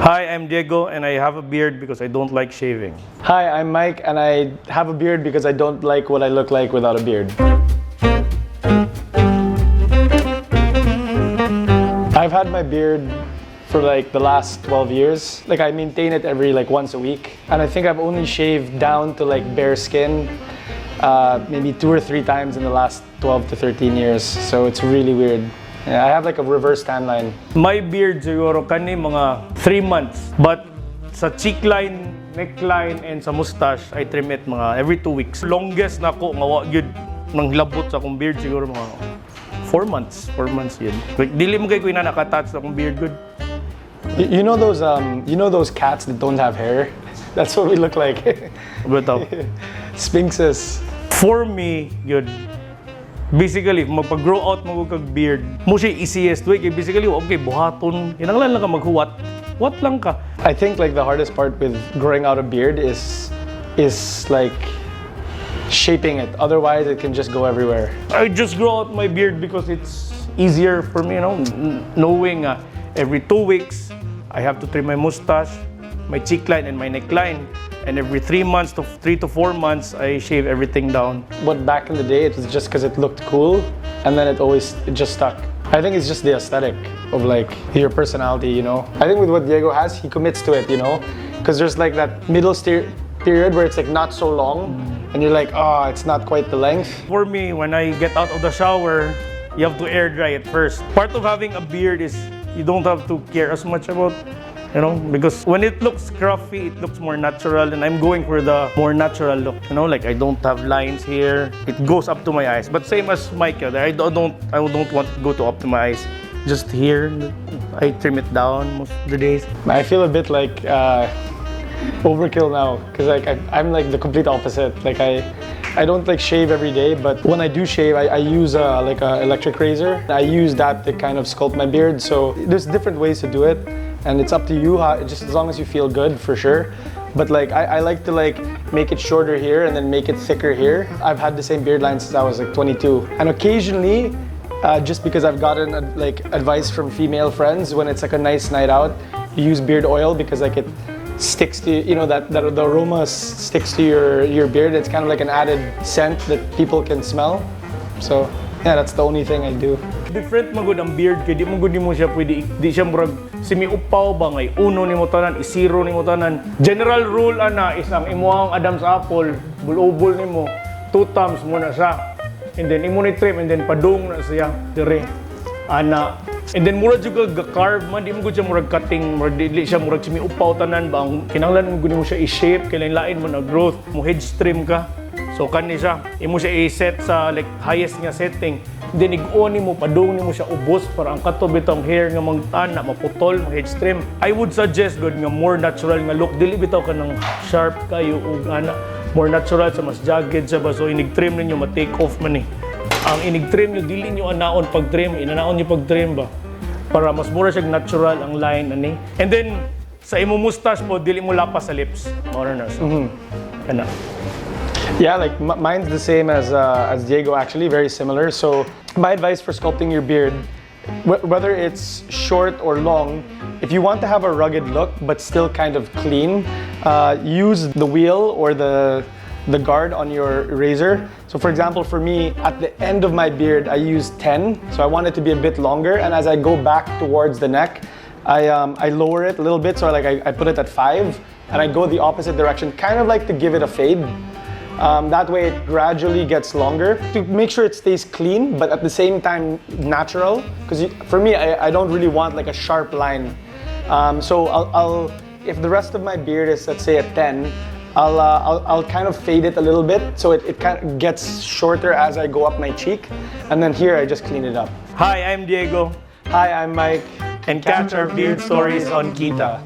Hi, I'm Diego and I have a beard because I don't like shaving. Hi, I'm Mike and I have a beard because I don't like what I look like without a beard. I've had my beard for like the last 12 years. Like I maintain it every like once a week. And I think I've only shaved down to like bare skin maybe 2 or 3 times in the last 12 to 13 years. So it's really weird. Yeah, I have like a reverse tan line. My beard siguro kani mga 3 months. But sa cheek line, neckline, and sa mustache, I trim it mga every 2 weeks. Longest na ko nga wa gyud nang labot sa akong beard siguro mga 4 months. 4 months yun. Like, dili mo kay ko na nakatouch sa akong beard good. You know those cats that don't have hair? That's what we look like. Bitaw. Sphinxes. For me, good. Basically, magpag-grow out mo kag beard, mo siya easiest way. Basically, okay, buhaton. Kinanglan lang ka maghuwat. What lang ka. I think like the hardest part with growing out a beard is like shaping it. Otherwise, it can just go everywhere. I just grow out my beard because it's easier for me, you know, knowing every 2 weeks, I have to trim my mustache, my cheek line, and my neckline. And every 3 months to 3 to 4 months, I shave everything down. But back in the day, it was just because it looked cool, and then it just stuck. I think it's just the aesthetic of like your personality, you know. I think with what Diego has, he commits to it, you know, because there's like that middle period where it's like not so long, and you're like, oh, it's not quite the length. For me, when I get out of the shower, you have to air dry it first. Part of having a beard is you don't have to care as much about, you know, because when it looks scruffy, it looks more natural, and I'm going for the more natural look, you know, like I don't have lines here. It goes up to my eyes, but same as Mike, I don't want to go to up to my eyes. Just here, I trim it down most of the days. I feel a bit like overkill now, because like I'm like the complete opposite. Like I don't like shave every day, but when I do shave, I use like a electric razor. I use that to kind of sculpt my beard. So there's different ways to do it, and it's up to you. Just as long as you feel good, for sure. But like I like to like make it shorter here and then make it thicker here. I've had the same beard line since I was like 22, and occasionally, just because I've gotten like advice from female friends, when it's like a nice night out, you use beard oil because like it sticks to, you know, that the aroma sticks to your beard. It's kind of like an added scent that people can smell. So yeah, that's the only thing I do. Different magud ang beard kay di mo gud nimo siya pwede di siya murag semi-upaw ba ngay uno nimo tanan, isiro nimo tanan. General rule ana is ang imuhang Adam's apple, bulubol nimo 2 thumbs mo na siya. And then imo ni trim and then padung na siya dire. Ana. And then murag jud ga-carve man, di mo gud siya murag cutting, murag dili siya murag semi-upaw tanan ba ang kinahanglan mo gud nimo siya i-shape kay lain mo na growth. Mo hedge trim ka. So kani siya, imo siya i-set sa like highest nga setting. Then ig-on mo, padung mo siya ubos para ang kato bitong hair nga mangtana, maputol, mag-hedge trim. I would suggest good nga more natural nga look. Dili bitaw ka ng sharp kayo ug ana, more natural sa mas jagged sa ba. So inig-trim ninyo, ma-take off man eh. Ang inig-trim nyo, dili nyo anaon pag-trim, inanaon nyo pag-trim ba. Para mas mura siya natural ang line ani. And then sa imo mustache po, dili mo lapas sa lips. Mora na so. Ana. Yeah, like mine's the same as Diego, actually, very similar. So my advice for sculpting your beard, whether it's short or long, if you want to have a rugged look but still kind of clean, use the wheel or the guard on your razor. So for example, for me, at the end of my beard, I use 10. So I want it to be a bit longer, and as I go back towards the neck, I lower it a little bit, so like I put it at 5, and I go the opposite direction, kind of like to give it a fade. That way it gradually gets longer to make sure it stays clean, but at the same time natural. Because for me, I don't really want like a sharp line. So I'll if the rest of my beard is, let's say, a 10, I'll kind of fade it a little bit so it kind of gets shorter as I go up my cheek, and then here I just clean it up. Hi, I'm Diego. Hi, I'm Mike. And catch our beard stories on Keeta.